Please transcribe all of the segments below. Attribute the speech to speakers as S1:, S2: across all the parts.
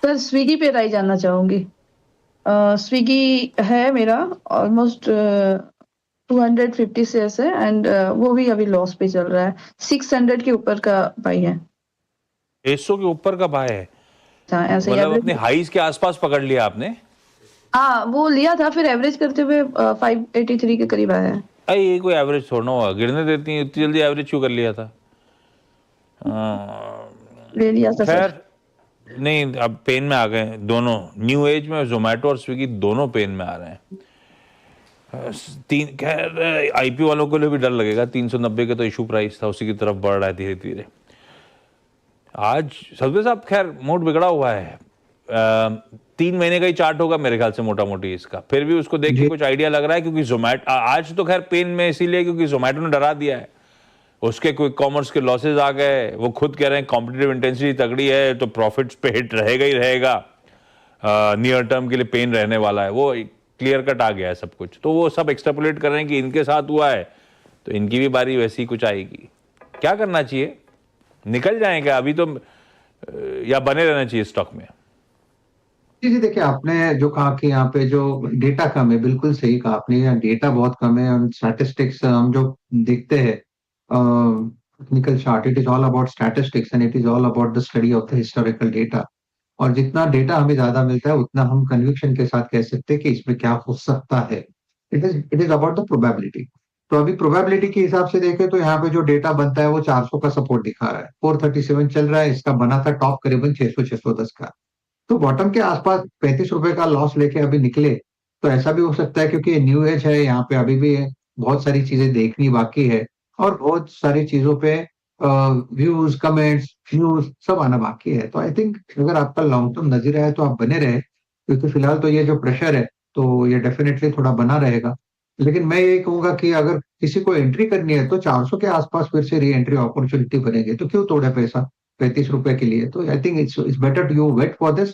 S1: Sir Swiggy पे राय जानना चाहूंगी। स्विगी है मेरा ऑलमोस्ट 250 शेयर्स है एंड वो भी अभी लॉस पे चल रहा है। 600 के ऊपर का बाई है।
S2: 100 के ऊपर का बाय है,
S1: हाँ, ऐसे ही
S2: मतलब
S1: एवरेज।
S2: अपने हाईज के आसपास पकड़ लिया आपने।
S1: हाँ, वो लिया था फिर एवरेज करते हुए 583 के करीब आया है।
S2: अरे ये कोई एवरेज थोड़ा हुआ, गिरने देती है इतनी जल्दी, एवरेज क्यों कर लिया था?
S1: ले लिया था सर।
S2: खैर नहीं, अब पेन में आ गए दोनों। न्यू एज में जोमेटो और स्विगी दोनों पेन में आ रहे हैं। खैर आईपीओ वालों को लिए भी डर लगेगा। 390 का तो इशू प्राइस था, उसी की तरफ बढ़ रहा है धीरे धीरे। आज सदवे साहब खैर मूड बिगड़ा हुआ है। 3 महीने का ही चार्ट होगा मेरे ख्याल से मोटा मोटी इसका, फिर भी उसको देख के कुछ आइडिया लग रहा है, क्योंकि जोमेटो आज तो खैर पेन में इसीलिए क्योंकि जोमेटो ने डरा दिया है। उसके क्विक कॉमर्स के लॉसेज आ गए, वो खुद कह रहे हैं कॉम्पिटिटिव इंटेंसिटी तगड़ी है तो प्रॉफिट्स पे हिट रहेगा ही रहेगा। नियर टर्म के लिए पेन रहने वाला है, वो क्लियर कट आ गया है सब कुछ। तो वो सब एक्सट्रापोलेट कर रहे हैं कि इनके साथ हुआ है तो इनकी भी बारी वैसी कुछ आएगी। क्या करना चाहिए, निकल जाएंगे अभी तो या बने रहना चाहिए स्टॉक में?
S3: जी जी, देखिए आपने जो कहा कि यहाँ पे जो डेटा कम है, बिल्कुल सही कहा आपने। यहाँ डेटा बहुत कम है और स्टैटिस्टिक्स हम जो देखते हैं technical chart, it is all about statistics and it is all about the study of the historical data. और जितना डेटा हमें ज्यादा मिलता है उतना हम कन्विक्शन के साथ कह सकते हैं कि इसमें क्या हो सकता है। It is about the probability. तो अभी प्रोबेबिलिटी के हिसाब से देखें तो यहाँ पे जो डेटा बनता है वो 400 का सपोर्ट दिखा रहा है, 437 चल रहा है, इसका बना था टॉप करीबन 600 610 का। तो बॉटम के आसपास 35 रुपए का लॉस लेके अभी निकले तो ऐसा भी हो सकता है, क्योंकि न्यू एज है, यहाँ पे अभी भी बहुत सारी चीजें देखनी बाकी है और बहुत सारी चीजों पे व्यूज, कमेंट्स, न्यूज सब आना बाकी है। तो आई थिंक अगर आपका लॉन्ग टर्म नजरिया है तो आप बने रहे, क्योंकि फिलहाल तो ये जो प्रेशर है तो ये डेफिनेटली थोड़ा बना रहेगा। लेकिन मैं यही कहूंगा कि अगर किसी को एंट्री करनी है तो 400 के आसपास फिर से री एंट्री अपॉर्चुनिटी बनेगी, तो क्यों तोड़े पैसा 35 रुपए के लिए। तो I think it's better to you wait for this.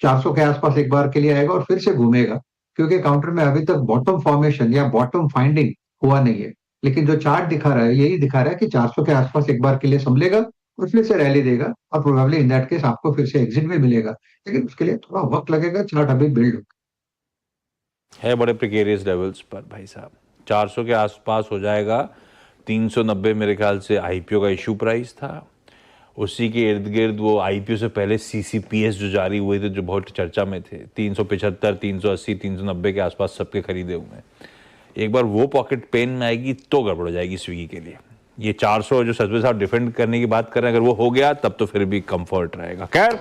S3: 400 के आसपास एक बार के लिए आएगा और फिर से घूमेगा, क्योंकि काउंटर में अभी तक बॉटम फॉर्मेशन या बॉटम फाइंडिंग हुआ नहीं है। लेकिन जो चार्ट दिखा रहा है यही दिखा रहा है कि 400 के आसपास एक बार के लिए संभलेगा और फिर से रैली देगा और प्रोबेबली इन दैट केस आपको फिर से एग्जिट भी मिलेगा। लेकिन उसके लिए थोड़ा वक्त लगेगा, चार्ट अभी बिल्ड
S2: है बड़े प्रिकेरियस लेवल्स पर भाई साहब। 400 के आसपास हो जाएगा। 390 मेरे ख्याल से आईपीओ का इशू प्राइस था, उसी के इर्द गिर्द वो आईपीओ से पहले सीसीपीएस जो जारी हुए थे, जो बहुत चर्चा में थे। 375, 380, 390 के आसपास सबके खरीदे हुए हैं। एक बार वो पॉकेट पेन में आएगी तो गड़बड़ हो जाएगी स्विगी के लिए। ये 400 जो सचमुच साहब डिफेंड करने की बात कर रहे हैं, अगर वो हो गया तब तो फिर भी कंफर्ट रहेगा। खैर